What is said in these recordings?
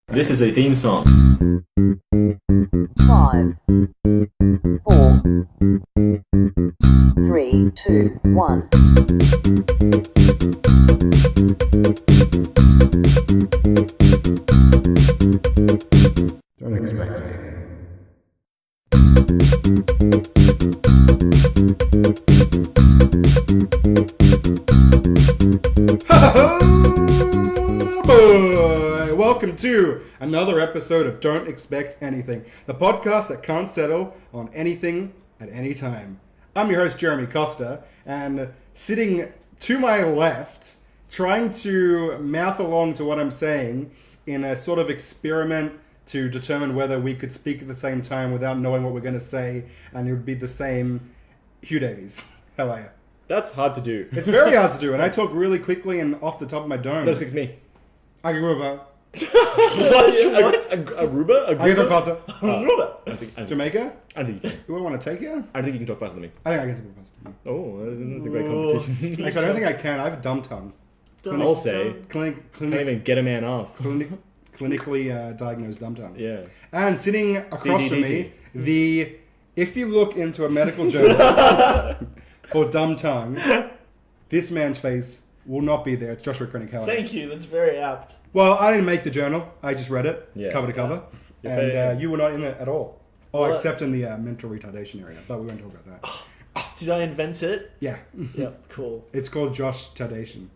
This is a theme song. 5, 4, 3, 2, 1. Don't expect anything. Oh boy! Welcome to another episode of Don't Expect Anything, the podcast that can't settle on anything at any time. I'm your host, Jeremy Costa, and sitting to my left, trying to mouth along to what I'm saying in a sort of experiment to determine whether we could speak at the same time without knowing what we're going to say, and it would be the same. Hugh Davies, how are you? That's hard to do. It's very hard to do, and I talk really quickly and off the top of my dome. That's because me. Aruba. Aruba? I can talk faster. Aruba. Jamaica? I don't think you can. Do I want to take you? I don't think you can talk faster than me. I think I can talk faster. Oh, that's a great competition. Actually, I don't think I can. I have a dumb tongue. I'll say. Clinic, Can't even get a man off. clinically diagnosed dumb tongue. Yeah. And sitting across from me, CDDT. if you look into a medical journal for dumb tongue, this man's face will not be there. It's Joshua Koenig. How are you? Thank you, that's very apt. Well, I didn't make the journal. I just read it, Yeah. cover to cover. Yeah. And you were not in it at all. Oh, Well, except in the mental retardation area. But we won't talk about that. Did I invent it? Yeah. Yep, cool. It's called Josh Tardation.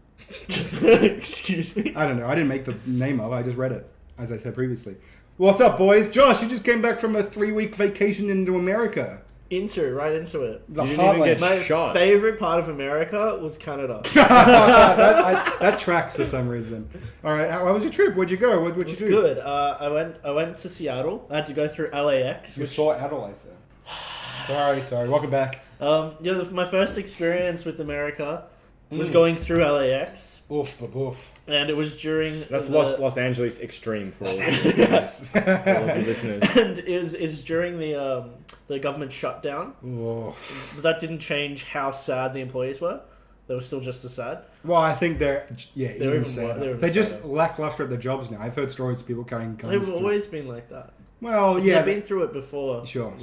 Excuse me. I don't know. I didn't make the name of it. I just read it, as I said previously. What's up, boys? Josh, you just came back from a 3-week vacation into America. Right into it. The You didn't even heartland. get My shot. favorite part of America was Canada. that tracks for some reason. All right. How was your trip? Where'd you go? What'd you It was do? good. I went to Seattle. I had to go through LAX. You Which, saw Adel, I said. Sorry. Welcome back. my first experience with America was going through LAX, Oof. and it was during That's the, Los Angeles extreme for all of Yes. your listeners. and is during the government shutdown. Oof. But that didn't change how sad the employees were. They were still just as sad. Well, I think they're even even sadder. they're They're just sadder. lackluster at their jobs now. I've heard stories of people carrying guns. They've to- always been like that. Well, Yeah, yeah. I've been through it before. Sure.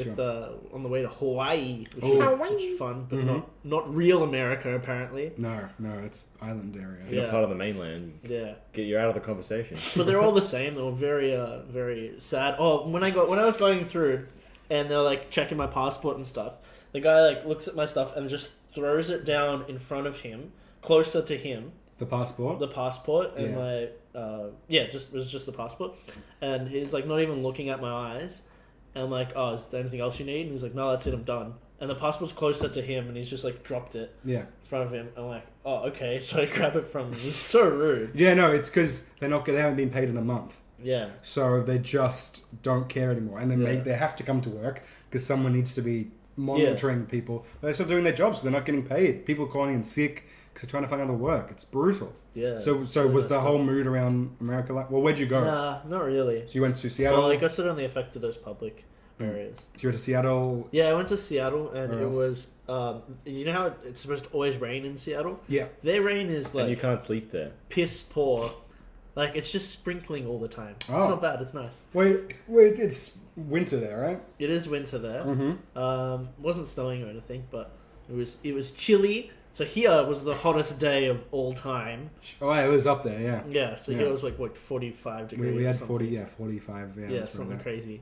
On the way to Hawaii, which Oh. is fun, but Mhm. not real America apparently. No, it's island area. You're Yeah. not part of the mainland. Yeah, You're out of the conversation. but they're all the same. They were very sad. Oh, when I was going through, and they're like checking my passport and stuff, the guy like looks at my stuff and just throws it down in front of him, closer to him, The passport. the passport, and Yeah. it was just the passport, and he's like not even looking at my eyes, and I'm like, oh, is there anything else you need? And he's like, no, that's it, I'm done. And the passport's closer to him, and he's just like dropped it Yeah. in front of him. I'm like, oh, okay, so I grab it from him. It's so rude. Yeah, no, it's because they haven't been paid in a month, Yeah, so they just don't care anymore, and then Yeah. they have to come to work because someone needs to be monitoring people. But they're still doing their jobs. They're not getting paid. People calling in sick because they're trying to find other work. It's brutal. yeah. So was the whole mood around America like? Well, where'd you go? Nah, not really. So you went to Seattle. Well, I guess it only affected those public areas. So you went to Seattle. Yeah, I went to Seattle, and Where it else? was, you know how it's supposed to always rain in Seattle? Yeah. Their rain is And you like can't sleep there. piss poor. Like, it's just sprinkling all the time. It's Oh. not bad, it's nice. Wait, it's winter there, right? It is winter there. Mm-hmm. Wasn't snowing or anything, but it was chilly. So here was the hottest day of all time. Oh, yeah, it was up there, yeah. Yeah, so Yeah. here was like 45 degrees. We had something. 45, yeah. Yeah, that's something right. crazy.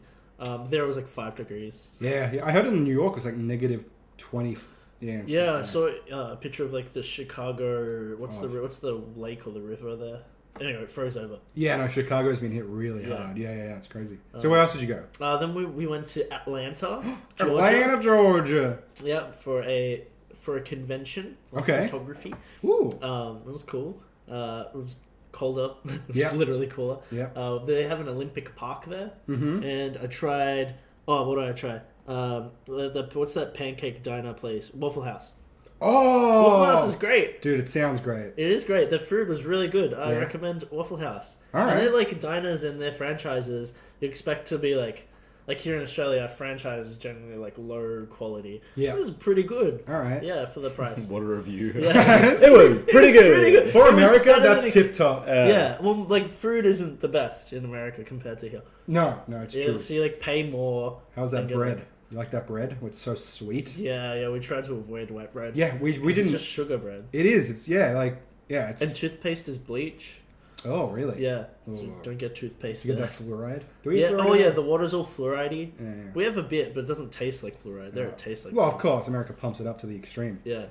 There it was like 5 degrees. Yeah, I heard in New York it was like negative 20. Yeah. Yeah, I saw a picture of like the Chicago. What's Oh. What's the lake or the river there? Anyway, it froze over. Yeah, no, Chicago's been hit really Yeah. hard. Yeah, it's crazy. So where else did you go? Then we went to Atlanta, Georgia. Atlanta, Georgia. Yeah, for a convention. of Okay. Photography. Ooh. It was cool. It was colder. It was Yeah. literally cooler. Yeah. They have an Olympic park there, Mm-hmm. and I tried. Oh, what did I try? What's that pancake diner place? Waffle House. Oh. Waffle House is great. Dude, it sounds great. It is great. The food was really good. I Yeah. recommend Waffle House. All And right. they're like diners and their franchises. You expect to be like Like here in Australia, our franchise is generally like low quality. Yeah. It was pretty good. All right. Yeah, for the price. What a review. Yeah. It was pretty good. pretty good. For It was America, better that's than tip top. Yeah, well, like food isn't the best in America compared to here. No, it's Yeah, true. so you like pay more. How's that and get, bread? like- You like that bread? It's so sweet. Yeah, we tried to avoid white bread. Yeah, we It's didn't. just sugar bread. It is. It's it's. And toothpaste is bleach. Oh, really? Yeah, so Ooh. don't get toothpaste. You get there. that fluoride? Do we Yeah. have fluoride? Oh yeah, the water's all fluoride-y. Yeah. We have a bit, but it doesn't taste like fluoride. There, Yeah. it tastes like. Well, of fluoride. course, America pumps it up to the extreme. Yeah.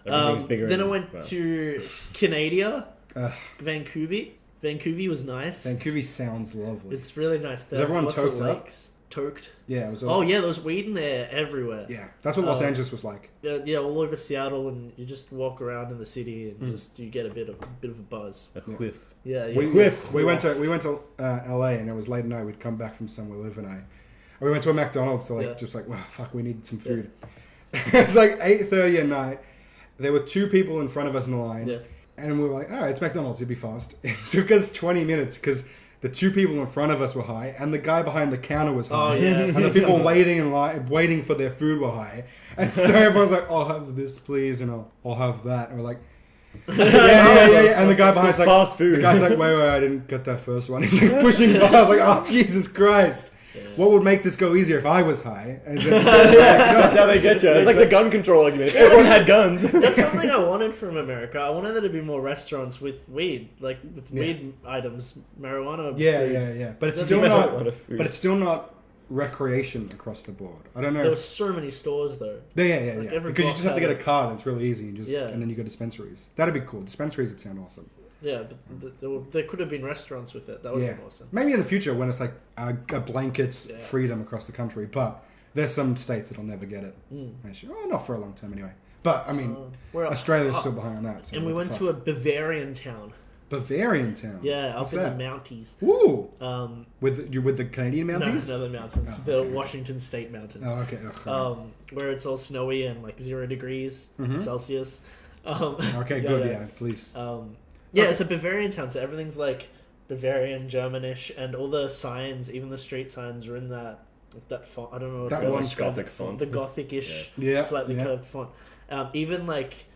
Everything's bigger. Then I and- went well, to Canada, Ugh, Vancouver. Vancouver was nice. Vancouver sounds lovely. It's really nice. There Is everyone lots of toked up? lakes. Toked. Yeah, it was. Oh yeah, there was weed in there everywhere. Yeah, that's what Los Oh. Angeles was like. Yeah, all over Seattle, and you just walk around in the city, and Mm. just you get a bit of a buzz. a cliff. Yeah, yeah. We went to LA, and it was late at night. We'd come back from somewhere, Liv and I. And we went to a McDonald's, so Yeah. just like, wow, fuck, we need some food. It's like 8:30 at night. There were two people in front of us in the line, Yeah. and we were like, all right, it's McDonald's, it'll be fast. It took us 20 minutes because the two people in front of us were high, and the guy behind the counter was Oh, high, yeah. and the people waiting in line, waiting for their food were high, and so everyone's like, "I'll have this, please," and I'll have that, and we're like, yeah. And the guy behind's like, fast food. The guy's like, wait, I didn't get that first one. He's like pushing by. I was like, oh Jesus Christ! What would make this go easier if I was high? And then, That's how they get you. It's like the gun control argument. If everyone had guns. That's something I wanted from America. I wanted there to be more restaurants with weed, like with weed items, marijuana. food. yeah. But it's There'd still be not. a lot of food. But it's still not recreation across the board. I don't know. There were If, so many stores though. yeah. like every Because you block just have to had get a it. card. And it's really easy. Yeah. And then you go to dispensaries. That'd be cool. Dispensaries would sound awesome. Yeah, but there could have been restaurants with it. That would Yeah. have been awesome. Maybe in the future when it's like a blankets Yeah. freedom across the country. But there's some states that'll never get it. Mm. Actually, not for a long time anyway. But I mean, Where else? Australia's Oh, still behind on that. So and we what went the to a Bavarian town. Bavarian town. Yeah, up What's in that? the Mounties. Ooh, Um, with the Canadian no, Mounties? the mountains. Oh, the okay. Washington State mountains. Oh, okay. Ugh. Where it's all snowy and like 0 degrees Mhm. Celsius. Okay, good. Yeah, please. Yeah, it's a Bavarian town, so everything's like Bavarian, Germanish, and all the signs, even the street signs, are in that font. I don't know what That it's one describe Gothic that font. the Gothic-ish, Yeah, slightly yeah. curved font. Even like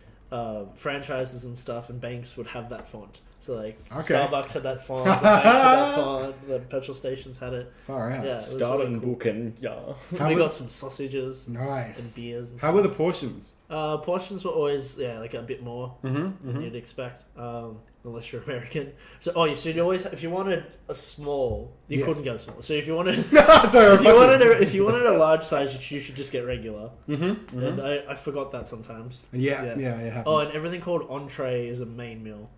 franchises and stuff and banks would have that font. So like Okay. Starbucks had that font, the banks had that font, the petrol stations had it. Far out. Yeah, it was Start really and cool. book and yeah. How We were- got some sausages and Nice. beers. And How were the portions? portions were always like a bit more than you'd expect, unless you're American. So you'd always if you wanted a small, you Yes. couldn't get a small. So if you wanted Sorry, if you wanted a large size, you should just get regular. Mm-hmm. And I forgot that sometimes. Yeah, Yeah. it happens. Oh, and everything called entree is a main meal.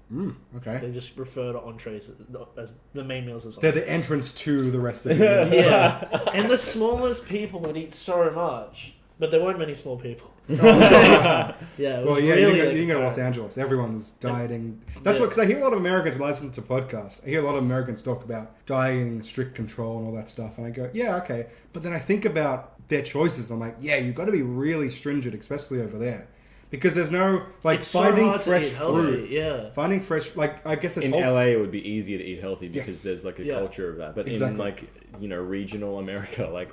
Okay. They just refer to entrees as the main meals as They're entrees. the entrance to the rest of the meal. Yeah, and the smallest people would eat so much, but there weren't many small people. Yeah, it was Well, yeah, really you like can go to a- Los Angeles. Everyone's dieting. That's Yeah. what, because I hear a lot of Americans when I listen to podcasts. I hear a lot of Americans talk about dieting, strict control, and all that stuff. And I go, yeah, okay. But then I think about their choices. I'm like, yeah, you've got to be really stringent, especially over there. Because there's no, like, It's so finding hard to fresh eat healthy, fruit. yeah. Finding fresh, like, I guess it's In whole. LA, it would be easier to eat healthy because Yes. there's like a Yeah. culture of that. But Exactly. in like regional America, like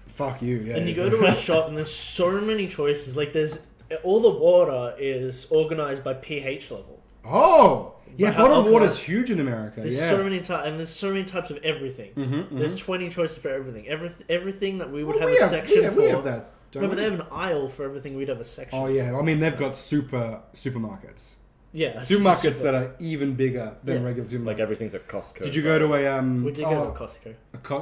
Fuck you, yeah. And you go to a shop and there's so many choices. Like there's all the water is organized by pH level. Oh! Yeah, But bottled alkaline- water is huge in America. There's yeah. so many types, and there's so many types of everything. There's 20 choices for everything. Everything that we would Well, have we a section for. we have that. Don't No, but we? they have an aisle for everything. We'd have a section. Oh yeah, I mean they've got supermarkets. Yeah, Supermarkets that are even bigger than Yeah. regular supermarkets. like everything's at Costco. Did you go to a We did go to Costco.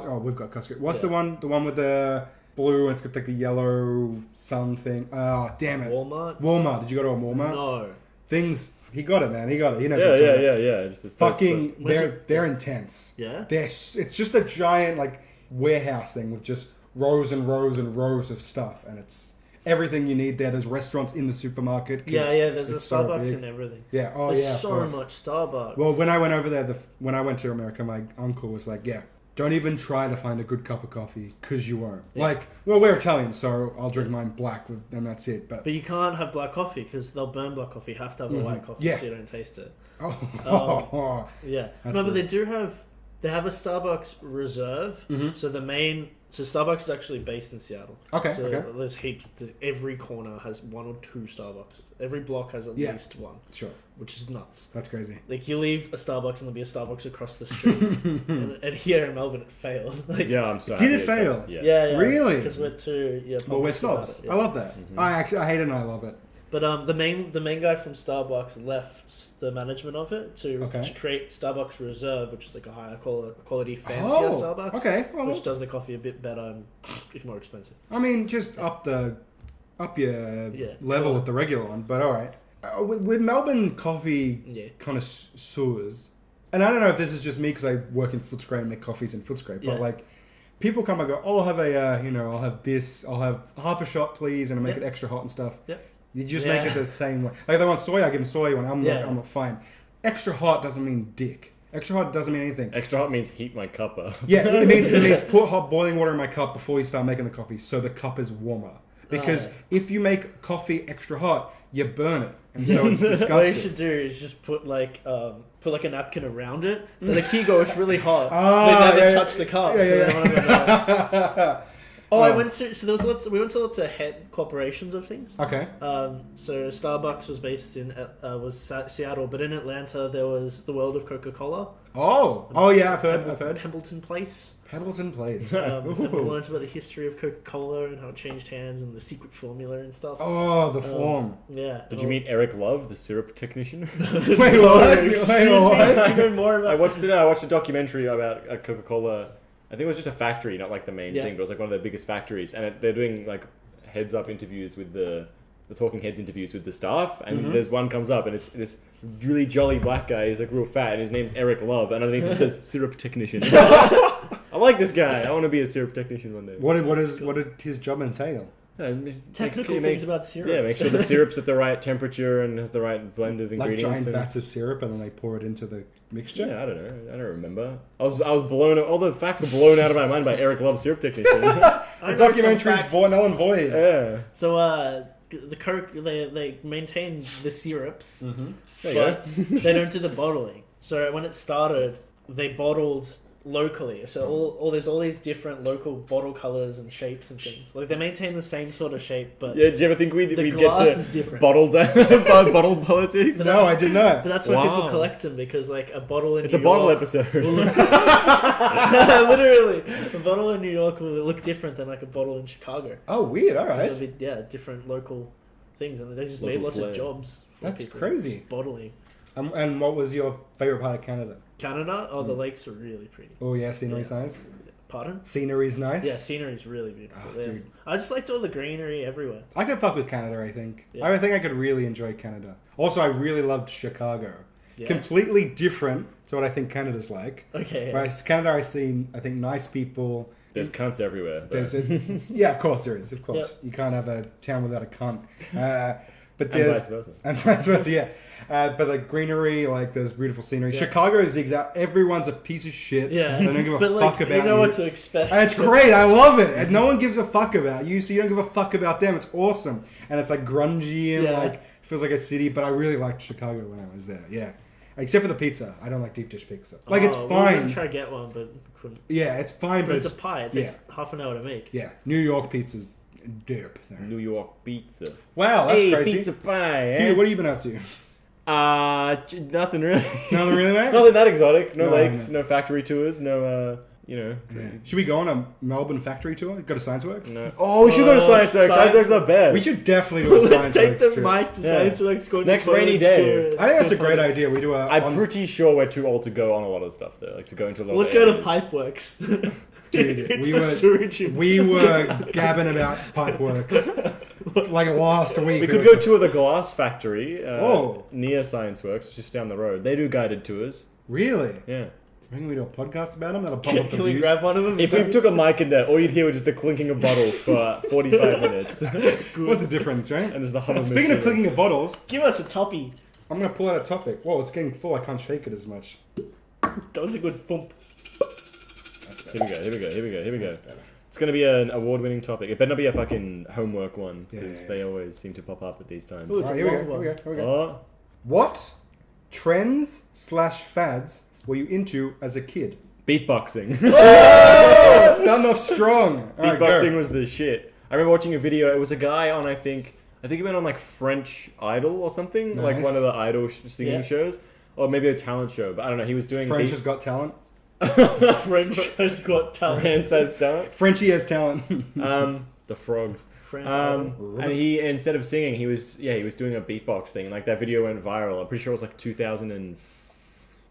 oh, we've got Costco. What's Yeah. the one with the blue and it's got like the yellow sun thing? Oh, damn it. Walmart. Walmart. Did you go to a Walmart? No. Things. He got it, man. He got it. He knows. Yeah, what I'm yeah, talking yeah, about. yeah. Just, Fucking, When's it- they're intense. Yeah. It's just a giant like warehouse thing with just rows and rows and rows of stuff, and it's everything you need there. There's restaurants in the supermarket. 'cause Yeah. There's a it's so Starbucks big. and everything. Yeah. Oh There's yeah. of so course. much Starbucks. Well, when I went over there, when I went to America, my uncle was like, "Yeah, don't even try to find a good cup of coffee because you won't." Yeah. Like, well, we're Italian, so I'll drink mine black, and that's it. But But you can't have black coffee because they'll burn black coffee. You have to have a white coffee Yeah. so you don't taste it. oh, Yeah. That's No, but they weird. do have They have a Starbucks Reserve. So Starbucks is actually based in Seattle. Okay, So okay. there's heaps. Every corner has one or two Starbucks. Every block has at least one. Sure. Which is nuts. That's crazy. Like, you leave a Starbucks and there'll be a Starbucks across the street. and here in Melbourne, it failed. Like, Yeah, I'm sorry. Did it fail? Yeah. Really? Because we're too... Yeah, Well, we're public about snobs. it, yeah. I love that. I hate it and I love it. But the main guy from Starbucks left the management of it to create Starbucks Reserve, which is like a higher quality, fancier Starbucks. Okay. Well, which does the coffee a bit better and it's more expensive. I mean, just up your level at the regular one, but all right. With Melbourne coffee connoisseurs, and I don't know if this is just me because I work in Footscray and make coffees in Footscray, but like people come and go, oh, I'll have I'll have this, I'll have half a shot, please, and I make it extra hot and stuff. Yep. You just make it the same way. Like if they want soy, I give them soy one. I'm not fine. Extra hot doesn't mean dick. Extra hot doesn't mean anything. Extra hot means heat my cup up. Yeah, it means put hot boiling water in my cup before you start making the coffee, so the cup is warmer. Because if you make coffee extra hot, you burn it, and so it's disgusting. What you should do is just put like a napkin around it, so the key goes really hot. They never touch the cup. I went to we went to lots of head corporations of things. Okay. So Starbucks was based in Seattle, but in Atlanta there was the World of Coca-Cola. Oh yeah, I've heard. Pembleton Place. Pembleton Place. We learned about the history of Coca-Cola and how it changed hands and the secret formula and stuff. Oh, the form. Yeah. Did you meet Eric Love, the syrup technician? Wait, what? Excuse me, to know more about. I watched a documentary about Coca-Cola. I think it was just a factory, not like the main thing, but it was like one of their biggest factories, and they're doing like heads-up interviews with the talking heads interviews with the staff, and there's one comes up, and it's this really jolly black guy. He's like real fat, and his name's Eric Love, and underneath it says syrup technician. I like this guy. I want to be a syrup technician one day. What did his job entail? Technical things about syrup. Yeah, make sure the syrup's at the right temperature and has the right blend of ingredients. Like giant vats of syrup, and then they pour it into the mixture. Yeah, I don't know. I don't remember. I was blown. All the facts were blown out of my mind by Eric Love, syrup technician. The documentary is null and void. Yeah. So the Coke they maintain the syrups, There you they don't do the bottling. So when it started, they bottled locally. So there's all these different local bottle colors and shapes and things. Like they maintain the same sort of shape, but Yeah, do you ever think we'd get glass is to different. bottle politics? No, I did not. But that's why people collect them, because like a bottle in It's New a bottle York episode. literally, a bottle in New York will look different than like a bottle in Chicago. Oh, weird. All right. So it'll be, different local things, and they just Local made lots flair. of jobs. For That's people. crazy. Just bottling. And what was your favorite part of Canada? Canada? Oh, the lakes are really pretty. Oh yeah, scenery's nice. Pardon? Scenery's nice. Yeah, scenery's really beautiful. Oh, dude. I just liked all the greenery everywhere. I could fuck with Canada, I think. Yeah. I think I could really enjoy Canada. Also, I really loved Chicago. Yeah. Completely different to what I think Canada's like. Okay. Right, Canada, I think nice people. There's cunts everywhere. Yeah, of course there is. Of course, Yep. you can't have a town without a cunt. But And there's vice versa. and vice versa, yeah. But like greenery, like there's beautiful scenery. Yeah. Chicago is the exact. Everyone's a piece of shit. Yeah. They don't give a But like, fuck about you know you. what to expect. And it's great. I love it. And no one gives a fuck about you, so you don't give a fuck about them. It's awesome. And it's like grungy and like feels like a city. But I really liked Chicago when I was there. Yeah. Except for the pizza. I don't like deep dish pizza. Like it's We were fine. gonna try to get one, but couldn't. Yeah, it's fine. But it's a pie. It takes yeah. half an hour to make. Yeah, New York pizza's derp. There. New York pizza. Wow, that's Hey, crazy. pizza pie, Hugh, eh? what have you been up to? Nothing really. Nothing really, mate? Nothing that exotic. No No, lakes, no. no factory tours, no, Yeah. Should we go on a Melbourne factory tour? Go to Science Works? no. Oh, we should go to Science Works. Science Works is not bad. We should definitely do a Let's Science take Works the trip. mic to Yeah. Science Works. Go Next to rainy college day. tour. I think that's a So great funny. idea. We do a... I'm pretty sure we're too old to go on a lot of stuff though. Like to go into a lot Let's of go to areas. Pipeworks. Dude, It's we the were- sewage. We were gabbing about Pipeworks like last week. We could go tour the glass factory Whoa. near Science Works, just down the road. They do guided tours. Really? Yeah. Can we do a podcast about them? That'll pop up the Can we views. grab one of them? If we took a mic in there, all you'd hear was just the clinking of bottles for 45 minutes. What's the difference, right? And just the hum of Speaking of machine. clicking of bottles, Give us a toppy. I'm going to pull out a topic. Whoa, it's getting full. I can't shake it as much. That was a good thump. Here we go. That's better. It's going to be an award-winning topic. It better not be a fucking homework one, Yeah, because yeah, they always seem to pop up at these times. Ooh, it's Alright, a here we long go. one. Here we go. Oh, What trends/fads were you into as a kid? Beatboxing. Oh, starting off strong. All right, Beatboxing go. was the shit. I remember watching a video. It was a guy on, I think he went on like French Idol or something, like Nice. one of the Idol singing Yeah. shows, or maybe a talent show. But I don't know. He was doing French has got talent. French has got talent. France has talent. Frenchie has talent. The frogs. France And he, instead of singing, he was doing a beatbox thing. Like that video went viral. I'm pretty sure it was like 2000 and.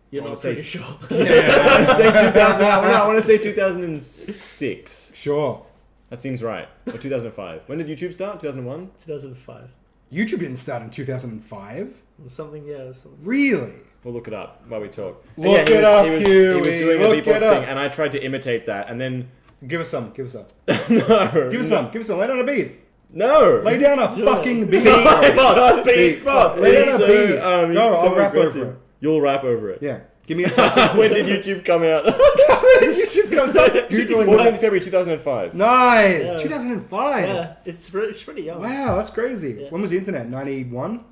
You're I wanna not say pretty sure. I want to say 2000. I want to say 2006. Sure. That seems right. Or 2005. When did YouTube start? 2001. 2005. YouTube didn't start in 2005. Something, yeah. Something. Really? We'll look it up while we talk. Look he it was, up, he was, Huey. He was doing Look a it beatbox up. thing, and I tried to imitate that, and then Give us some. Give us some. no, Give us some. Give us some. Lay down a beat. No, Lay down a Do fucking it. beat. Beatbox. Lay down a He's so, beat. he's Go, I'll so rap over aggressive. it. You'll rap over it. Yeah. Give me a top. When did YouTube come out? YouTube comes start googling 14th that. February 2005. Nice. Yeah. 2005. Yeah, it's pretty young. Wow, that's crazy. Yeah. When was the internet? 91?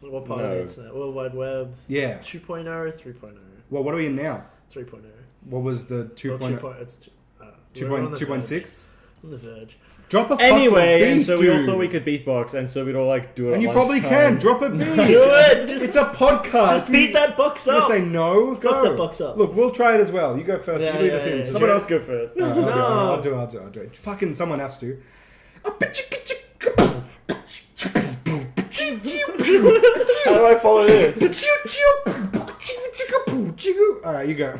What part of No. the internet? World Wide Web. Yeah. 2.0, 3.0. Well, what are we in now? 3.0. What was the 2.0? Well, it's I don't know. We're on the 2.6? On the verge. Drop a Anyway, fucking beat, and so we all dude. thought we could beatbox, and so we'd all like do it. And at you probably lunchtime. can. Drop a beat. Do it! Just, It's a podcast. just beat that box You up! say no. Go. Fuck that box up. Look, we'll try it as well. You go first. Yeah, you lead yeah, us in. yeah. Someone else go first. I'll do it. Fucking someone has to. How do I follow this? Alright, you go.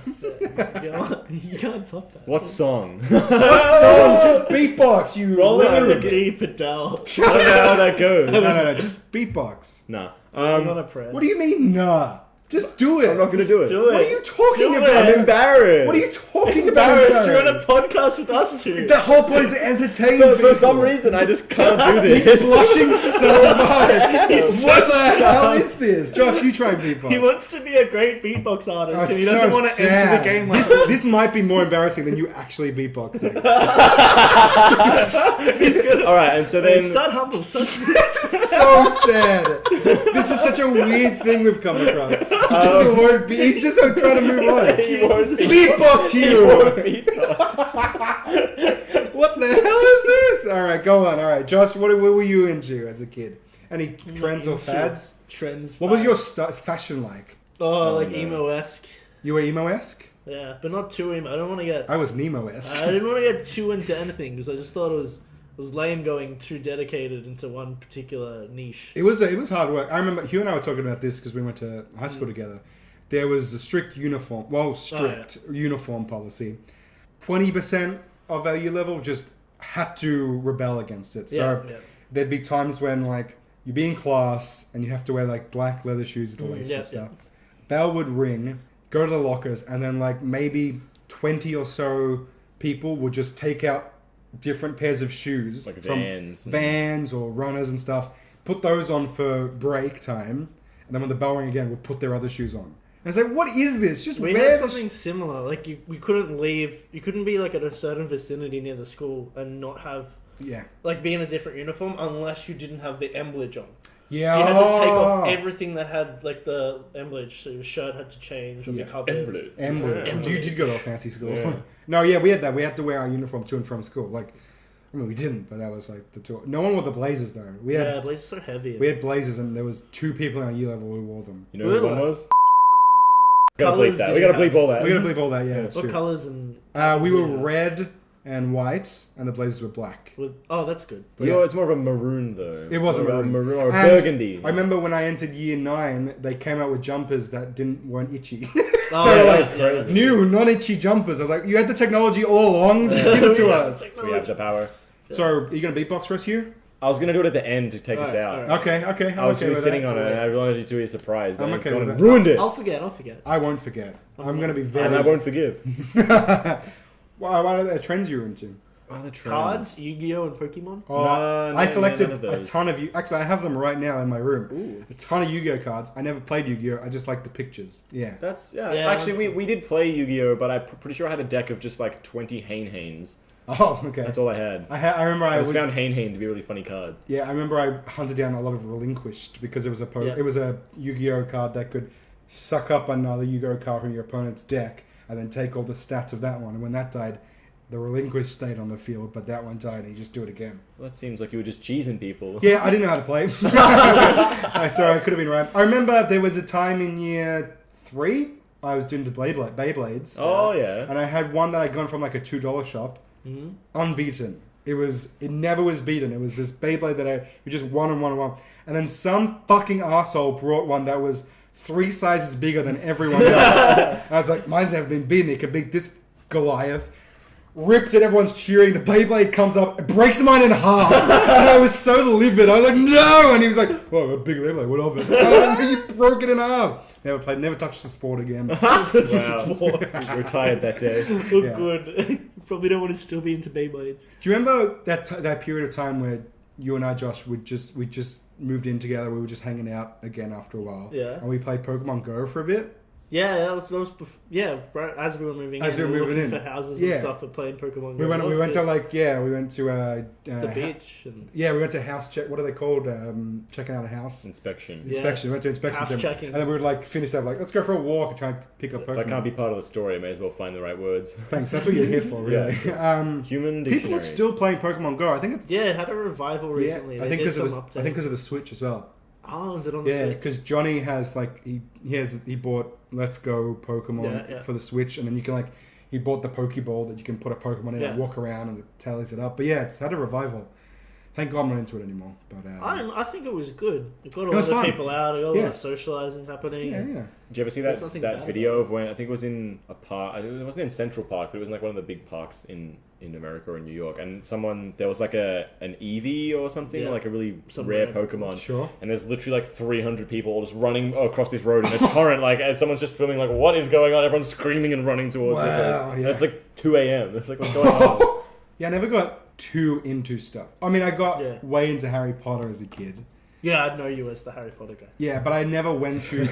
You can't top that. What song? Song, just beatbox, you Rolling in the rogue. deep Adele. I don't know how that goes. No, just beatbox. Nah. I'm on a prayer. What do you mean, nah? Just do it. I'm not gonna do it. Do it. What are you talking Do about? I'm embarrassed. What are you talking about? Embarrassed, you're on a podcast with us two. The whole point is to entertain For people. some reason, I just can't do He's this. blushing so much. He's What so the hell is this? Josh, you try beatbox. He wants to be a great beatbox artist, Oh, and he it's doesn't so want to sad. enter the game like this might be more embarrassing than you actually beatboxing. he's gonna. All right, and so Hey, then start humble. Start. This is so sad. This is such a weird thing we've come across. He just won't be. He's just so trying to move on. he won't be. Beatbox He you. won't beatbox. What the hell is this? All right, go on. All right, Josh, what were you into as a kid? Any trends or fads? Trends. What was your fashion like? Oh, like no. emo-esque. You were emo-esque? Yeah, but not too emo. I don't want to get. I was Nemo-esque. I didn't want to get too into anything because I just thought it was lame going too dedicated into one particular niche. It was hard work. I remember Hugh and I were talking about this because we went to high school together. There was a strict uniform uniform policy. 20% of our year level just had to rebel against it. So Yeah. there'd be times when like you'd be in class and you have to wear like black leather shoes with the laces yeah, and stuff. Bell would ring, go to the lockers, and then like maybe 20 or so people would just take out different pairs of shoes Like from Vans or runners and stuff, put those on for break time, and then when the bell rang again, we'll put their other shoes on. And it's like, what is this? Just We wear had the something similar. Like we couldn't leave. You couldn't be like at a certain vicinity near the school and not have yeah. like be in a different uniform unless you didn't have the emblage on. Yeah. So you had to take off everything that had like the emblage. So your shirt had to change or Yeah. be covered. Emblage. Emblem. Yeah. You did go to a fancy school. Yeah. No, yeah, we had that. We had to wear our uniform to and from school. Like, I mean, we didn't, but that was like the tour. No one wore the blazers though. We had Yeah, blazers so heavy. we had blazers, and there was 2 people in our year level who wore them. You know who Really? one was? Gotta bleep Colours that. did We you gotta have? bleep all that. We gotta believe all that. Yeah, that's What true. colours and? We were red and white, and the blazers were black. Oh, that's good. No, it's more of a maroon though. It was a Or maroon. or a And burgundy. I remember when I entered year 9, they came out with jumpers that weren't itchy. Oh, They were that like was crazy. new, non-itchy jumpers. I was like, you had the technology all along. Just give it to us. We have the power. So, are you gonna beatbox for us here? I was gonna do it at the end to take us Alright, out. alright. Okay. I was okay really with sitting that. on it, and I wanted you to be a surprise, but I'm I've okay gone with and that. ruined it. I'll forget. I won't forget. I'm gonna be very. And I won't forgive. What are the trends you're into? Oh, the Cards, Yu-Gi-Oh, and Pokemon. Oh, No, I no, collected none of a those. ton of Actually, I have them right now in my room. Ooh. A ton of Yu-Gi-Oh cards. I never played Yu-Gi-Oh. I just like the pictures. Yeah. That's Yeah, Actually, that's- we did play Yu-Gi-Oh, but I'm pretty sure I had a deck of just like 20 Hanes. Oh, okay. That's all I had. I remember I I just was. found Hane to be a really funny card. Yeah, I remember I hunted down a lot of Relinquished because it was Yeah. it was a Yu-Gi-Oh card that could suck up another Yu-Gi-Oh card from your opponent's deck and then take all the stats of that one. And when that died, the relinquished stayed on the field, but that one died, and you just do it again. Well, that seems like you were just cheesing people. Yeah, I didn't know how to play. Sorry, I could have been right. I remember there was a time in year 3 I was doing the Beyblades. Oh, yeah. And I had one that I'd gone from like a $2 shop, unbeaten. It never was beaten. It was this Beyblade that we just won and won and won. And then some fucking asshole brought one that was 3 sizes bigger than everyone else. And I was like, mine's never been beaten. It could beat this Goliath. Ripped it, everyone's cheering. The Beyblade comes up, it breaks mine in half. And I was so livid. I was like, no! And he was like, well, a big Beyblade, what of it? I was like, you broke it in half. Never touched the sport again. Wow. Retired that day. Oh, yeah. Good. Probably don't want to still be into Beyblades. Do you remember that period of time where you and I, Josh, we just moved in together, we were just hanging out again after a while? Yeah. And we played Pokemon Go for a bit? Yeah, that was right as we were moving in. We were looking for houses and stuff and playing Pokemon Go. We went to the beach. And... Yeah, we went to house check. What are they called? Checking out a house. Inspection. Yes. We went to inspection. House checking. And then we would like finish up like, let's go for a walk and try and pick up Pokemon. That can't be part of the story. I may as well find the right words. Thanks. That's what you're here for, really. Human dictionary. People are still playing Pokemon Go. I think it's it had a revival recently. I think because of the Switch as well. Oh, is it on the Switch? Yeah, because Johnny has like he bought Let's Go Pokemon for the Switch, and then you can he bought the Pokeball that you can put a Pokemon in and walk around and it tallies it up. But yeah, it's had a revival. Thank God I'm not into it anymore. But I think it was good. It got a lot of people out. It got a lot of socializing happening. Yeah. Did you ever see that video of when I think it was in a park? It wasn't in Central Park, but it was in like one of the big parks in America or in New York. And there was like an Eevee or something, like a really rare Pokemon. Sure. And there's literally like 300 people all just running across this road in a torrent. And someone's just filming like, what is going on? Everyone's screaming and running towards it. And it's like 2 a.m. It's like, what's going on? Yeah, I never got too into stuff. I mean, I got way into Harry Potter as a kid. Yeah, I'd know you as the Harry Potter guy. Yeah, but I never went to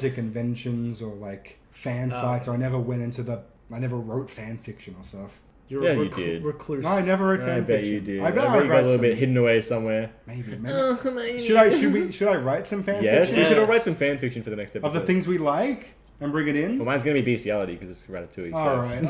conventions or like fan sites, or I never wrote fan fiction or stuff. You're you did. Recluse. No, I never wrote fan fiction. I bet you did. I bet you got a little bit hidden away somewhere. Maybe. Should I write some fan fiction? Yes, we should all write some fan fiction for the next episode. Of the things we like and bring it in? Well, mine's going to be bestiality because it's Ratatouille. All right.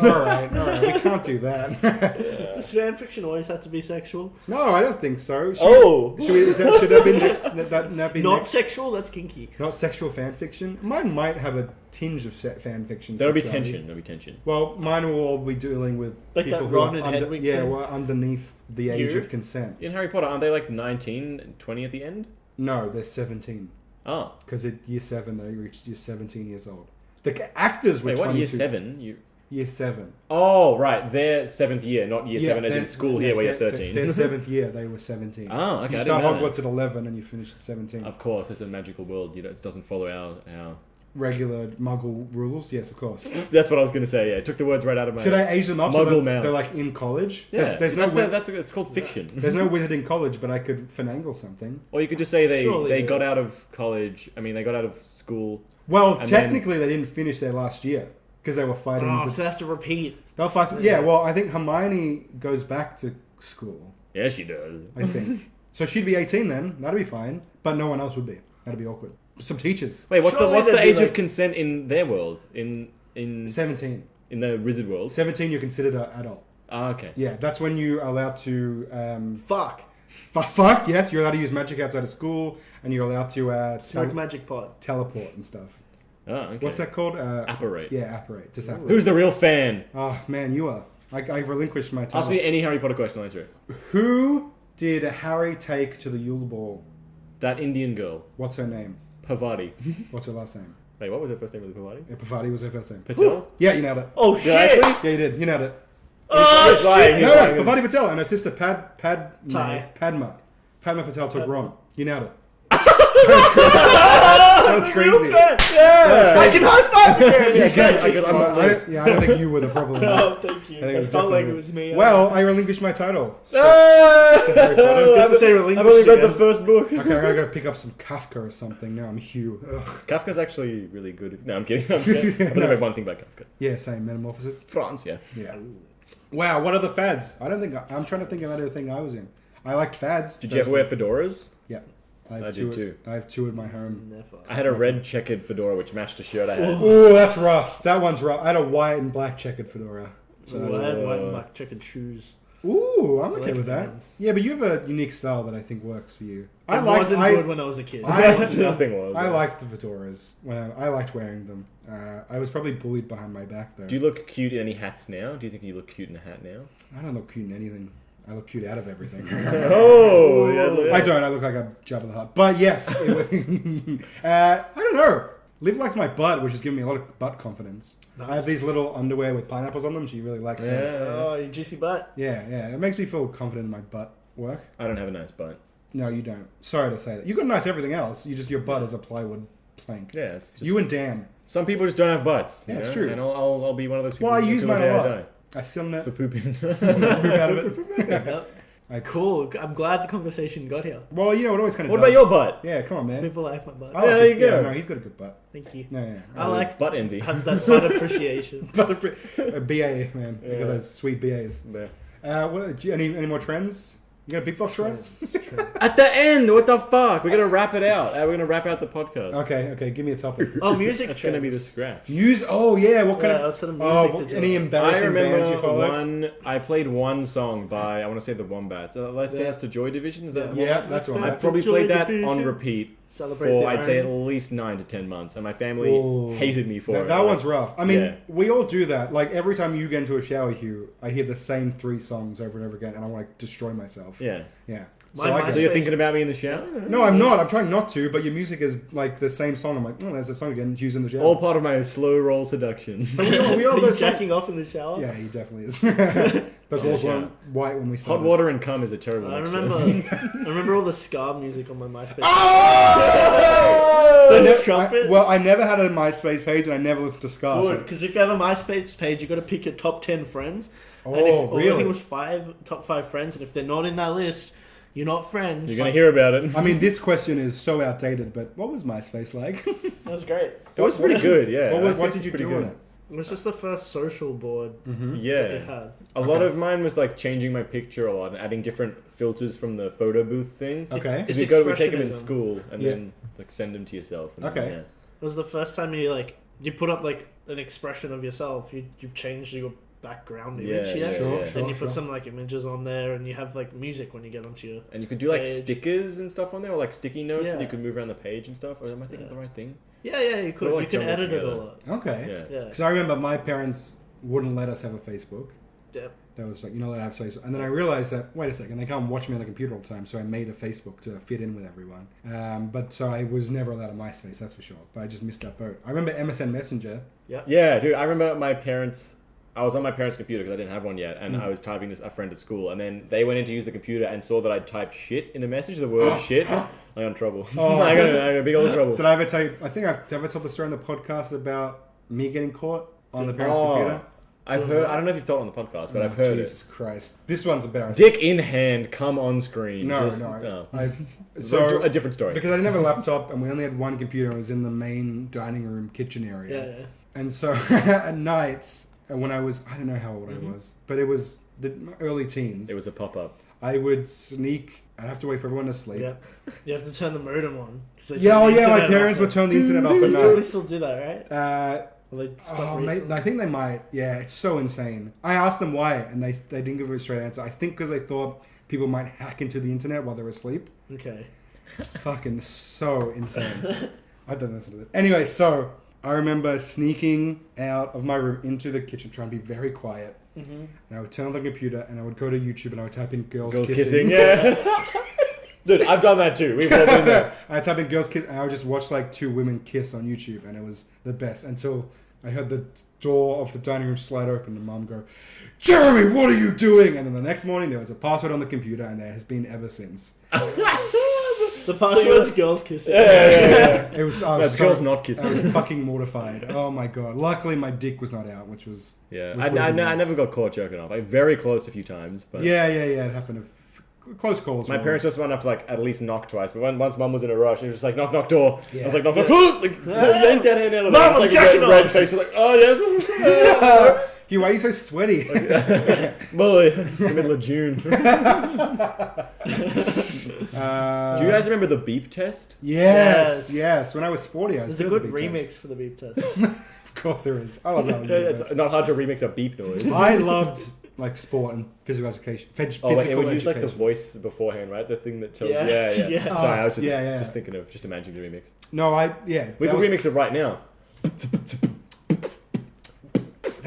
We can't do that. Does fan fiction always have to be sexual? No, I don't think so. Should that be next? That be not next? sexual? That's kinky. Not sexual fan fiction? Mine might have a tinge of fan fiction. There'll be tension. Well, mine will all be dealing with like people who are underneath the age of consent. In Harry Potter, aren't they like 19, 20 at the end? No, they're 17. Oh. Because at year 7, they reached year 17 years old. The actors were 22. What, year 7? Year 7. Oh, right. They're 7th year, not year 7 as in school here where you're 13. Their 7th year, they were 17. Oh, okay. You start Hogwarts at 11 and you finish at 17. Of course, it's a magical world. It doesn't follow our... Regular Muggle rules? Yes, of course. That's what I was going to say, yeah. It took the words right out of my... Should I age them up Muggle so mouth. they're like in college? Yeah, it's called fiction. There's no wizard in college, but I could finagle something. Or you could just say they got out of college. I mean, they got out of school. Well, technically, they didn't finish their last year because they were fighting. So they have to repeat. They'll fight. Yeah, well, I think Hermione goes back to school. Yeah, she does. I think. So she'd be 18 then. That'd be fine. But no one else would be. That'd be awkward. Some teachers. Wait, what's the age of consent in their world? In 17. In the wizard world? 17, you're considered an adult. Ah, okay. Yeah, that's when you're allowed to... Fuck, yes. You're allowed to use magic outside of school, and you're allowed to... smoke magic pot. Teleport and stuff. Oh, okay. What's that called? Apparate. Yeah, apparate. Just apparate. Who's the real fan? Oh, man, you are. I relinquished my title. Ask me any Harry Potter question, I'll answer it. Who did Harry take to the Yule Ball? That Indian girl. What's her name? Pavati. What's her last name? Wait, what was her first name? Was it Pavati? Yeah, Pavati was her first name. Patel? Ooh. Yeah, you nailed it. Oh, shit! Yeah, you did. You nailed it. Oh, shit! No, Pavati Patel and her sister Padma Patel took Ron. You nailed it. That was crazy. Yeah. I can high five you. I don't think you were the problem. Oh, thank you. I felt like it was me. Well, I relinquished my title. Good to say relinquished. I've only read the first book. Okay, I gotta pick up some Kafka or something. Now I'm Hugh. Ugh. Kafka's actually really good. No, I'm kidding. I've only read one thing about Kafka. Yeah, same. Metamorphosis. France, yeah. Yeah. Wow, what are the fads? I'm trying to think of another thing I was in. I liked fads. Did you ever wear fedoras? Yeah. I do too. I have two in my home. Never. I had a red checkered fedora which matched a shirt I had. Oh, that's rough. That one's rough. I had a white and black checkered fedora. So Ooh, that's, I had white and black checkered shoes. ooh, I'm okay Black with that. hands. Yeah, but you have a unique style that I think works for you. It wasn't good when I was a kid. Nothing was. I liked the fedoras. I liked wearing them. I was probably bullied behind my back though. Do you look cute in any hats now? Do you think you look cute in a hat now? I don't look cute in anything. I look cute out of everything. Oh, yeah. I don't. I look like a Jabba the Hutt. But yes, I don't know. Liv likes my butt, which has given me a lot of butt confidence. Nice. I have these little underwear with pineapples on them. She really likes those. Yeah. Oh, you juicy butt. Yeah, yeah. It makes me feel confident in my butt work. I don't have a nice butt. No, you don't. Sorry to say that. You got nice everything else. Your butt is a plywood plank. Yeah, it's just, You and Dan. some people just don't have butts. Yeah, you it's know? true. And I'll be one of those people. Well, I who use until mine the a day lot. I die. I still never For pooping. poop out of it. Yep. Cool. I'm glad the conversation got here. Well, you know, it always kind of What does. about your butt? Yeah, come on, man. People like my butt. I like Yeah, his- there you go. No, he's got a good butt. Thank you. No, yeah. I like butt envy. have that butt appreciation. But a BA, man. You Yeah. got those sweet BAs. Yeah. Any more trends? You got a beatbox for us? At the end, what the fuck? We're gonna wrap it out. We're gonna wrap out the podcast. Okay, give me a topic. Oh, music. That's gonna be the scratch. News? Oh, yeah, what kind Yeah, of... I'll send music to any Joe. I embarrassing bands you remember follow? I played one song by, I want to say the Wombats. Let's Dance to Joy Division, is that the Yeah, Wombats? that's I Wombats. probably Joy played that Division. on repeat Celebrate for, the I'd say, at irony. least 9 to 10 months. And my family Ooh. hated me for it. That one's rough. I mean, Yeah. we all do that. Like, every time you get into a shower, Hugh, I hear the same 3 songs over and over again, and I want to destroy myself. Yeah. Yeah. My So I MySpace- get So you're thinking about me in the shower? No, I'm not. I'm trying not to, but your music is like the same song. I'm like, oh, there's that song again. Hughes in the shower. All part of my slow roll seduction. we all Are you those songs- jacking off in the shower? Yeah, he definitely is. Those walls Yeah. weren't white when we started. Hot water and cum is a terrible I mixture. remember all the ska music on my MySpace. Oh! Those trumpets. I never had a MySpace page, and I never listened to ska. Good, So, because if you have a MySpace page, you got to pick your top 10 friends. oh, and if, I really? think it was top 5 friends, and if they're not in that list, you're not friends. You're gonna hear about it. I mean, this question is so outdated, but what was MySpace like? That was great. It was pretty good, yeah. what MySpace did is you pretty do good. on it? It was just the first social board that we Yeah. had. A lot of mine was like changing my picture a lot and adding different filters from the photo booth thing. Okay. Because It's we take them in expressionism. school and Yeah. then like send them to yourself. And Okay. Then, It was the first time you put up like an expression of yourself. You changed your background image Yeah, here, yeah, Sure, yeah. sure. and you put some like images on there, and you have like music when you get onto your. And you could do like Page. stickers and stuff on there, or like sticky notes, and Yeah. you could move around the page and stuff. Or am I thinking Yeah. of the right thing? Yeah, you could. all, like, You can jumbled edit it a together. lot. Okay. Yeah. Yeah. Because I remember my parents wouldn't let us have a Facebook. Yep. That was like, I have Facebook. And then I realized that, wait a second, they can't watch me on the computer all the time, so I made a Facebook to fit in with everyone. But so I was never allowed a MySpace, that's for sure. But I just missed that boat. I remember MSN Messenger. Yeah, dude. I remember my parents. I was on my parents' computer because I didn't have one yet, and Mm. I was typing to a friend at school, and then they went in to use the computer and saw that I'd typed shit in a message, the word shit. I got in trouble. Oh. I got in big old trouble. Did I ever tell you, I think I've ever told the story on the podcast about me getting caught on the parents' computer? I've heard. I don't know if you've told it on the podcast, but I've heard Jesus Christ. This one's embarrassing. it. Dick in hand, come on screen. No, Just- no. So So a different story. because I didn't have a laptop and we only had one computer, it was in the main dining room kitchen area. Yeah. And so at nights, when I was, I don't know how old I was, but it was the early teens. It was a pop up. I would sneak. I'd have to wait for everyone to sleep. Yeah. You have to turn the modem on. 'cause they Yeah, turn oh the yeah, my internet parents off. would turn the internet off at They probably night. still do that, right? Well, they stopped recently. I think they might. Yeah, it's so insane. I asked them why, and they didn't give me a straight answer. I think because they thought people might hack into the internet while they're asleep. Okay. Fucking so insane. I don't listen to this. Anyway, so I remember sneaking out of my room into the kitchen, trying to be very quiet. Mm-hmm. And I would turn on the computer and I would go to YouTube and I would type in girls Girls kissing. kissing. Yeah. Dude, I've done that too. We've all done that. I type in girls kiss and I would just watch like 2 women kiss on YouTube, and it was the best until I heard the door of the dining room slide open and Mum go, "Jeremy, what are you doing?" And then the next morning there was a password on the computer, and there has been ever since. The password's girls kissing. Yeah. It was, That's girls not kissing. I was fucking mortified. Oh my god! Luckily my dick was not out, which was Yeah, which I would've been nice. never got caught jerking off. Like very close a few times, but Yeah. It happened. Close calls. my were- parents just went up to like at least knock twice. But once Mum was in a rush, she was just like knock knock door. Yeah. I was like knock knock. Like yank that hand out of Mum, there. I'm It's like jerking red off. face. Like oh yes. Hugh, why are you so sweaty? Boy, it's the middle of June. Do you guys remember the beep test? Yes. When I was sporty, I was There's a good good at the beat remix test. for the beep test. Of course there is. I love that. It's not hard to remix a beep noise. I loved like sport and physical education. Physical it would use like the education. voice beforehand, right? The thing that tells Yes, you. Yeah. yes. Sorry, I was Yeah. just imagining the remix. No, We that can was- remix it right now. That's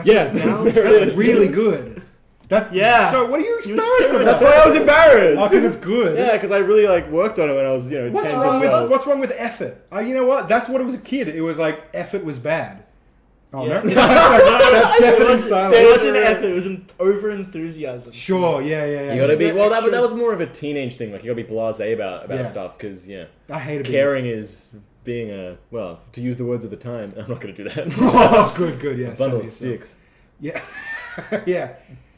Now it's That's really good. That's Yeah. So what are you You were embarrassed so- about? That's why I was embarrassed. Oh, because it's good. Yeah, because I really like worked on it when I was 10 What's to wrong 12. with what's wrong with effort? You know what? That's what it was a kid. It was like effort was bad. Oh Yeah. no, that It deafening wasn't, silence. it wasn't effort, it was an over enthusiasm. Sure, yeah. You gotta be Extra- that was more of a teenage thing. Like you gotta be blasé about Yeah. stuff because I hated being. caring is being to use the words of the time. I'm not gonna do that. Oh, good, yeah. Bundle of Save yourself. sticks. Yeah, yeah.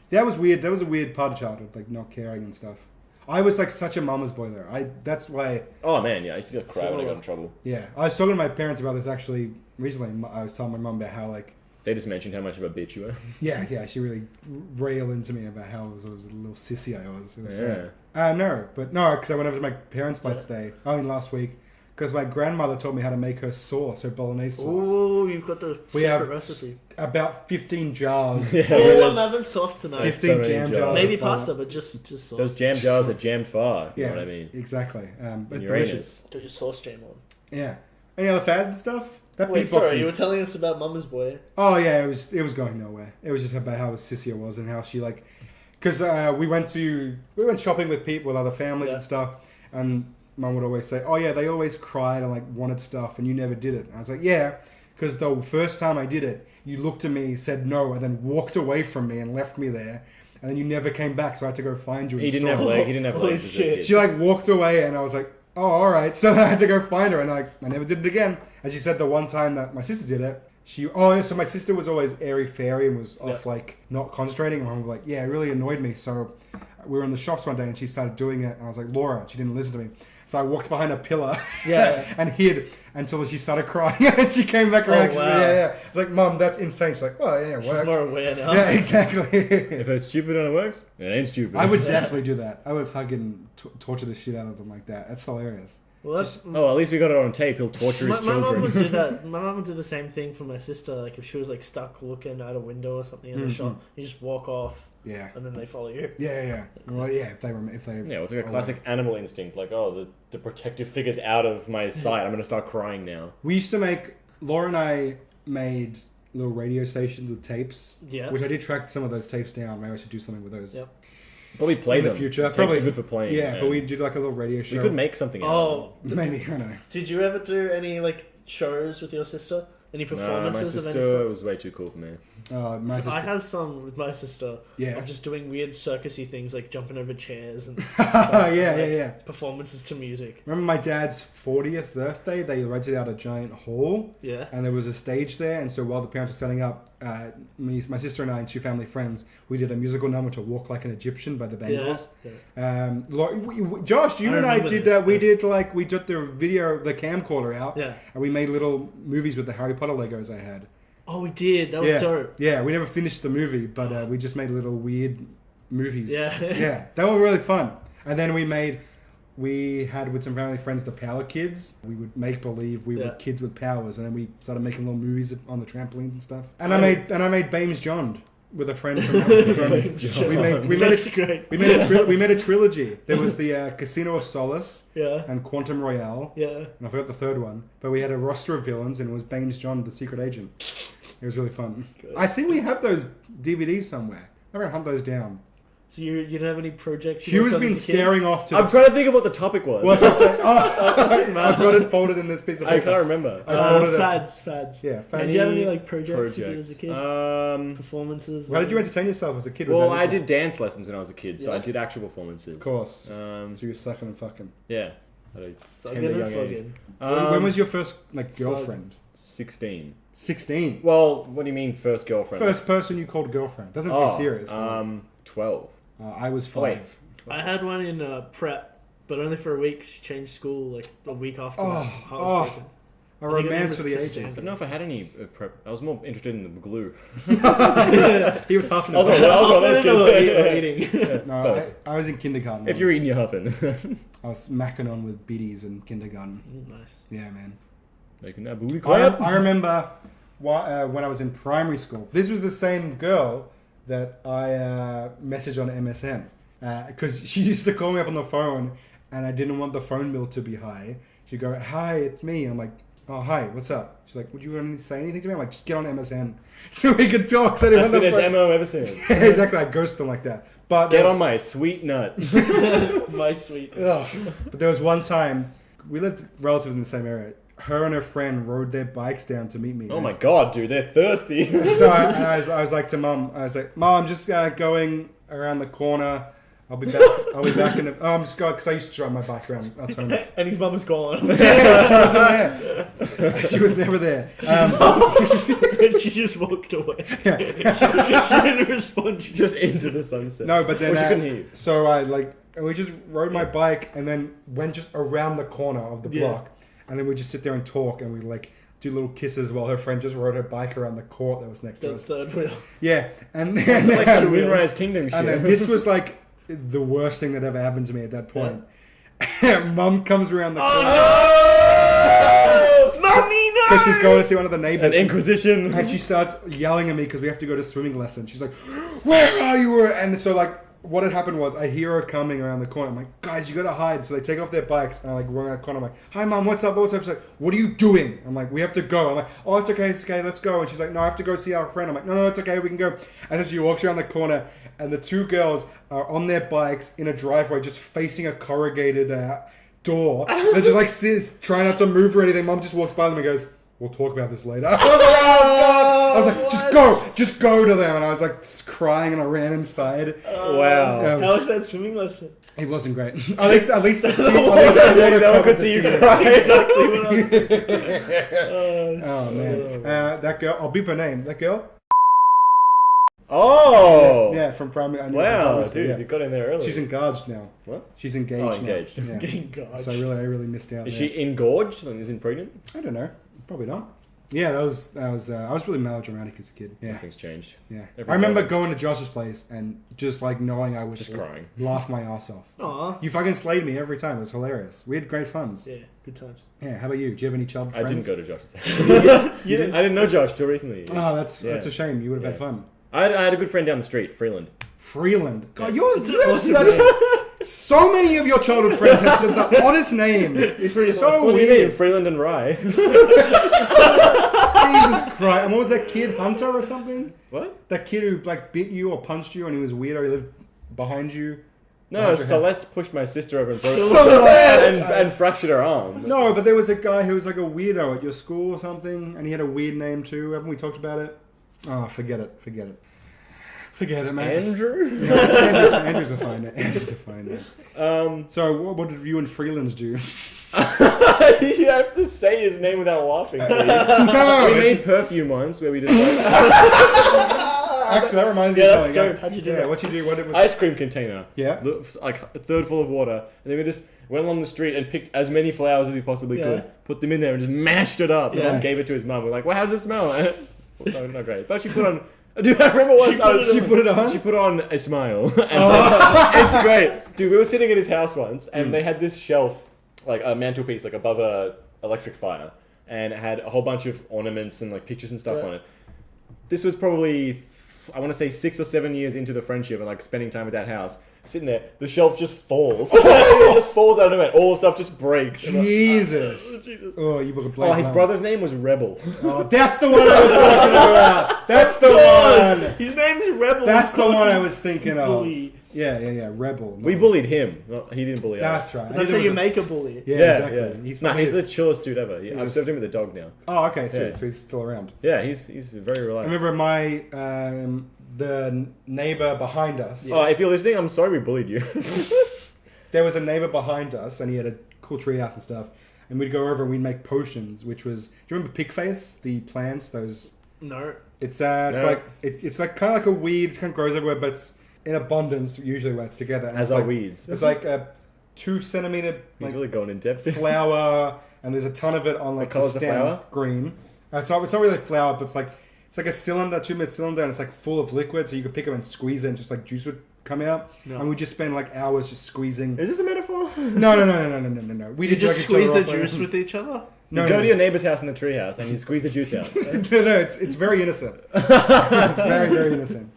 That was weird. That was a weird part of childhood, like not caring and stuff. I was like such a mama's boy though. That's why. Oh man, yeah, I used to get cry when I got Similar. in trouble. Yeah, I was talking to my parents about this actually recently. I was telling my mum about how like. They just mentioned how much of a bitch you were. Yeah, she really railed into me about how I was a little sissy I was. It was Yeah. sad. No, because I went over to my parents' place today. Last week. Because my grandmother taught me how to make her sauce, her bolognese sauce. Ooh, you've got the We secret have recipe. About 15 jars. Yeah. Oh, I'm having sauce tonight. 15 so many jam jars. jars. Maybe of sauce. pasta, but just sauce. Those jam jars are jammed far. If you Yeah, know what I mean. exactly. It's Uranus. delicious. Put your sauce jam on. Yeah. Any other fads and stuff? That Wait, beatboxing. sorry, you were telling us about Mama's Boy. Oh yeah, it was going nowhere. It was just about how sissy I was and how she like, because we went shopping with people, with other families and stuff, and Mum would always say, "Oh yeah, they always cried and like wanted stuff, and you never did it." And I was like, "Yeah, because the first time I did it, you looked at me, said no, and then walked away from me and left me there, and then you never came back, so I had to go find you." He didn't have legs. He didn't have Holy legs as a shit. kid. She like walked away, and I was like, "Oh, all right." So then I had to go find her, and I never did it again. And she said the one time that my sister did it, so my sister was always airy fairy and was off like not concentrating. And I was like, yeah, it really annoyed me. So we were in the shops one day, and she started doing it, and I was like, Laura, she didn't listen to me. So I walked behind a pillar and hid until she started crying, and she came back around. Oh, She wow. said, yeah. It's like, Mum, that's insane. She's like, well, yeah, it She's works. more aware now. Yeah, exactly. If it's stupid and it works, it ain't stupid. I would definitely do that. I would fucking torture the shit out of them like that. That's hilarious. Well, that's, Oh, at least we got it on tape. He'll torture his my mom children. would do that. My mom would do the same thing for my sister. Like if she was like stuck looking out a window or something in the shop, you just walk off, Yeah. and then they follow you. Yeah. Well, yeah. If they Yeah, it's like a classic animal instinct. Like, oh, the protective figure's out of my sight. I'm gonna start crying now. We used to make. Laura and I made little radio stations with tapes. Yeah. Which I did track some of those tapes down. Maybe I should do something with those. Yep. Probably play In the them. future, Tapes probably are good for playing. Yeah, man. but we did like a little radio show. we could make something out of Oh, Maybe, I don't know. did you ever do any like shows with your sister? Any it. No, my performances of any sister sort? was way too cool for me. My So sister. I have some with my sister. Yeah. Of just doing weird circusy things like jumping over chairs and yeah. performances to music. Remember my dad's 40th birthday? They rented out a giant hall. Yeah. And there was a stage there. And so while the parents were setting up, my sister and I and two family friends, we did a musical number to Walk Like an Egyptian by the Bengals. Yeah. Josh, you I and I remember did. this, We yeah. did we took the video, the camcorder out. Yeah. And we made little movies with the Harry Potter Legos I had. Oh, we did. That was yeah. dope. Yeah, we never finished the movie, but we just made little weird movies. Yeah. Yeah, they were really fun. And then we had with some family friends the Power Kids. We would make believe we were kids with powers, and then we started making little movies on the trampolines and stuff. And I made Bames John with a friend from That's great. we made a trilogy. There was the Casino of Solace Yeah. and Quantum Royale. Yeah. And I forgot the third one, but we had a roster of villains, and it was Bames John, the secret agent. It was really fun. Good. I think we have those DVDs somewhere. I'm gonna hunt those down. So you don't have any projects? Hugh has been staring off to. I'm trying to think of what the topic was. Well, I was gonna say, Doesn't matter. I've got it folded in this piece of I paper. can't remember. I folded it. Fads. Yeah, Did fads. you have any like projects you did as a kid? Um, Performances? How did you entertain yourself as a kid? well, with I that did dance lessons when I was a kid, so Yeah. I did actual performances. Of course. So you were sucking and fucking. yeah. At a Sucking tender and young age. fucking. When was your first girlfriend? 16. 16. Well, what do you mean first girlfriend? First person you called girlfriend. Doesn't have to be serious. but, 12. I was 5. wait. I had one in prep, but only for a week. She changed school like a week after that. Oh, Heart was broken. A I think her name romance was for the ages. Cassandra. I don't know if I had any prep. I was more interested in the glue. He was huffing. I was like, well, that's good. Eating. No, I was in kindergarten. If you're eating, you're huffing. I was smacking on with biddies in kindergarten. Nice. Yeah, man. Making that booty clap. I remember when I was in primary school. This was the same girl that I messaged on MSN because she used to call me up on the phone, and I didn't want the phone bill to be high. She'd go, "Hi, it's me." I'm like, "Oh, hi, what's up?" She's like, "Would you want to say anything to me?" I'm like, "Just get on MSN so we could talk." So I That's didn't been want his the MO ever since. phone. Exactly, I ghost them like that. But Get on my sweet nut. My sweet. Ugh. But there was one time we lived relatively in the same area. Her and her friend rode their bikes down to meet me. Oh my god, dude, they're thirsty. So I was like to Mum, I was like, "Mum, I'm just going around the corner. I'll be back in a... Oh, I'm just going... Because I used to drive my bike around Altona." And his mum was gone. Yeah, she wasn't there. She was never there. And she just walked away. She didn't respond. She Just into the sunset. No, but then... Or she couldn't hear you. So we just rode my bike and then went just around the corner of the block. And then we just sit there and talk, and we do little kisses while her friend just rode her bike around the court that was next to That's us. third wheel. Yeah, and then... Like some Moonrise Kingdom shit. And then this was like the worst thing that ever happened to me at that point. Mum comes around the corner Oh, Mummy, no! because she's going to see one of the neighbors. An Inquisition. And she starts yelling at me because we have to go to swimming lesson. She's like, "Where are you?" And so what had happened was I hear her coming around the corner. I'm like, "Guys, you gotta hide." So they take off their bikes and I run around the corner. I'm like, "Hi, Mum, what's up? What's up?" She's like, "What are you doing?" I'm like, "We have to go." I'm like, "Oh, it's okay, let's go." And she's like, "No, I have to go see our friend." I'm like, "No, it's okay, we can go." And then she walks around the corner and the two girls are on their bikes in a driveway just facing a corrugated door. They're just like trying not to move or anything. Mum just walks by them and goes, "We'll talk about this later." I was like, "Oh God!" I was like, just go to them. And I was like crying and I ran inside. Wow. How was that swimming lesson? It wasn't great. at least the team. No one could see you cry. Exactly what I was thinking. Oh man, that girl. I'll beep her name. That girl. Oh. Yeah, from primary. I knew Wow, from dude, yeah. you got in there early. She's engaged now. What? She's engaged. Oh, engaged. Now. Yeah. Getting gouged. So I really missed out. Is there. she engorged? Like, is she pregnant? I don't know. Probably not. Yeah, that was. I was really melodramatic as a kid. Yeah, Nothing's changed. yeah. Every I remember morning. going to Josh's place and just knowing I would Just crying. laugh my ass off. Aw. You fucking slayed me every time. It was hilarious. We had great funs. Yeah, good times. Yeah. How about you? Do you have any child I friends? didn't go to Josh's house. You didn't? I didn't know Josh till recently. Oh, that's Yeah. a shame. You would have had Yeah. fun. I had a good friend down the street, Freeland. Freeland. God, you have awesome such. So many of your childhood friends have said the oddest names. It's so What do you mean, weird. Freeland and Rye? Jesus Christ. And what was that kid, Hunter or something? What? That kid who bit you or punched you and he was weird or he lived behind you? No, Behind your head. Celeste pushed my sister over and broke Celeste! and fractured her arm. No, but there was a guy who was like a weirdo at your school or something, and he had a weird name too. Haven't we talked about it? Oh, forget it, man. Andrew? Yeah, Andrew's a fine name. So, what did you and Freelands do? You have to say his name without laughing, please. No! We made perfume once where we just like Actually, that reminds me of Yeah, something. let's go. How'd you do that? What'd you do? What it was? ice cream container. Yeah. Like a third full of water. And then we just went along the street and picked as many flowers as we possibly could, put them in there and just mashed it up and then Yes. gave it to his mum. We're like, well, how does it smell? Well, not great. But she put on... Dude, I remember once She put it on? She put on a smile. And said, it's great. Dude, we were sitting at his house once and they had this shelf, like a mantelpiece, like above a electric fire. And it had a whole bunch of ornaments and like pictures and stuff on it. This was probably, I want to say 6 or 7 years into the friendship and like spending time at that house. Sitting there, the shelf just falls. It just falls out of nowhere. All the stuff just breaks. I'm like, Jesus. Jesus. Oh, you book a black Oh, his brother's name was Rebel. Oh, that's the one I was talking about. That's the one. His name's Rebel. That's the because one I he's was thinking bully. of. Yeah. Rebel. We bullied him. He didn't bully us. That's right. That's how you make a bully. Yeah, exactly. Yeah. He's He's the chillest dude ever. I've served him with a dog now. Oh, okay. Sweet. Yeah. So he's still around. Yeah, he's very I relaxed. remember the neighbor behind us. Oh, if you're listening, I'm sorry we bullied you. There was a neighbor behind us, and he had a cool treehouse and stuff. And we'd go over and we'd make potions, which was. Do you remember Pigface? The plants, those. No. It's No. like it's like kind of like a weed. It kind of grows everywhere, but it's in abundance usually when it's together. And As it's are like, weeds. It's like 2 centimeter He's really going in depth. flour, and there's a ton of it on like What colour's the the stem, flour? green. It's not really flour, but it's like a cylinder, 2 minute cylinder, and it's like full of liquid, so you could pick it and squeeze it, and just like juice would come out. No. And we just spend like hours just squeezing. Is this a metaphor? No. We You did just jerk each squeeze other the off, juice with each other? You go to your neighbour's house in the treehouse and you squeeze the juice out. No, it's very innocent. It's very, very innocent.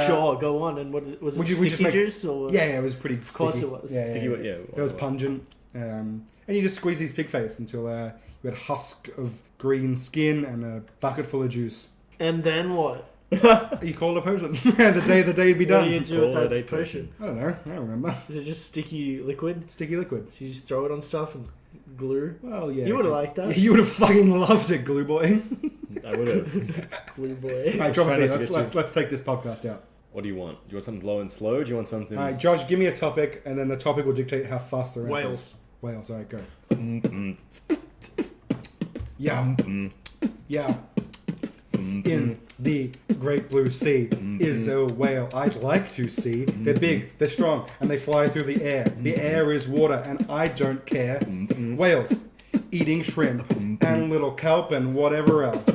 Sure, go on. And what was it? we just Sticky make- juice or? Yeah, it was pretty sticky. Of course it was. Yeah, Sticky, yeah. It was pungent. And you just squeeze these pig face until you had husk of green skin and a bucket full of juice. And then what? You call it a potion. the day it'd be What do done. you do with Call it that a potion? I don't know. I don't remember. Is it just sticky liquid? Sticky liquid. So you just throw it on stuff and glue? Well, yeah. You would have liked that. You would have fucking loved it, glue boy. I would have. Glue boy. All right, drop Try a beat. not to get Let's take this podcast out. What do you want? Do you want something low and slow? Do you want something... All right, Josh, give me a topic, and then the topic will dictate how fast the rap Wales. is. Wales. All right, go. Mm-mm. Yeah. Yeah. In the great blue sea is a whale I'd like to see. They're big, they're strong, and they fly through the air. The air is water, and I don't care. Whales eating shrimp and little kelp and whatever else.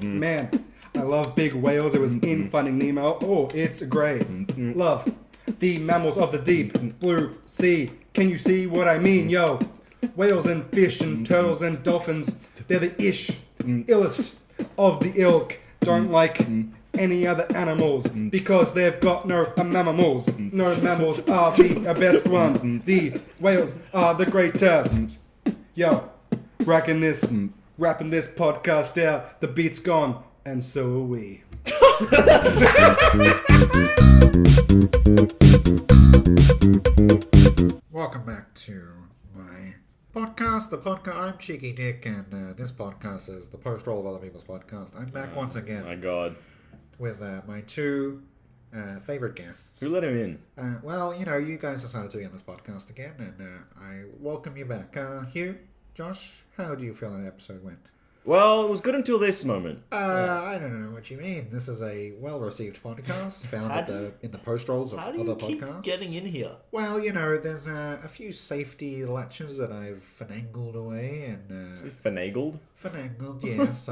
Man, I love big whales. It was in Finding Nemo. Oh, it's great. Love the mammals of the deep blue sea. Can you see what I mean, yo? Whales and fish and turtles and dolphins, they're the illest of the ilk. Don't like any other animals because they've got no mammals. No mammals are the best ones. The whales are the greatest. Yo, wrapping this podcast out. The beat's gone, and so are we. Welcome back to my podcast. I'm Cheeky Dick, and this podcast is the post-roll of other people's podcast. I'm back once again My God. with my two favorite guests. Who let him in? Well, you guys decided to be on this podcast again, and I welcome you back. Hugh, Josh, how do you feel that episode went? Well, it was good until this moment. I don't know what you mean. This is a well-received podcast found in the post-rolls of How do other you keep podcasts. getting in here? Well, there's a few safety latches that I've finagled away, and Finagled? finagled, yes.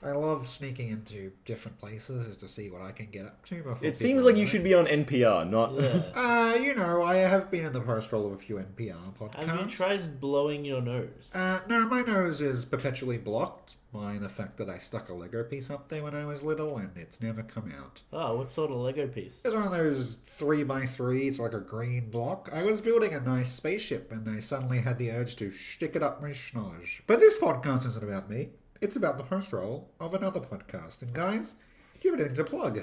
I love sneaking into different places just to see what I can get up to before. It seems like you should be on NPR, not... Yeah. I have been in the post roll of a few NPR podcasts. Have you tried blowing your nose? No, my nose is perpetually blocked by the fact that I stuck a Lego piece up there when I was little, and it's never come out. Oh, what sort of Lego piece? It's one of those 3x3, it's like a green block. I was building a nice spaceship, and I suddenly had the urge to stick it up my schnoz. But this podcast isn't about me. It's about the post roll of another podcast. And guys, do you have anything to plug?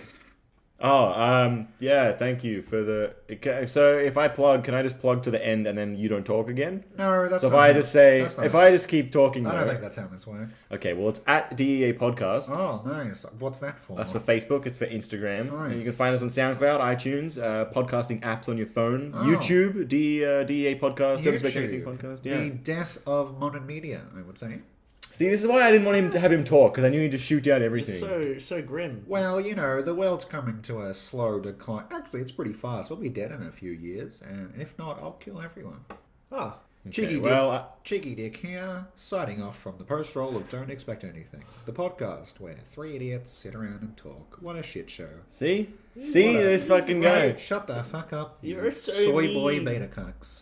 Oh, yeah, thank you for the... Okay, so if I plug, can I just plug to the end and then you don't talk again? No, that's So if not I how- just say... that's not If how I this- just keep talking, I don't though... think that's how this works. Okay, well, it's at DEA Podcast. Oh, nice. What's that for? That's for Facebook. It's for Instagram. Nice. And you can find us on SoundCloud, iTunes, podcasting apps on your phone, Oh. YouTube, DEA Podcast, Don't Expect YouTube. Anything Podcast. The Yeah. death of modern media, I would say. See, this is why I didn't want him to have him talk, because I knew he'd just shoot down everything. It's so grim. Well, the world's coming to a slow decline. Actually, it's pretty fast. We'll be dead in a few years, and if not, I'll kill everyone. Ah, Cheeky Dick, well, Cheeky Dick here, signing off from the post roll of Don't Expect Anything, the podcast where three idiots sit around and talk. What a shit show. see? See What a- this fucking guy. Right, shut the fuck up. You're so soy boy mean. beta cucks.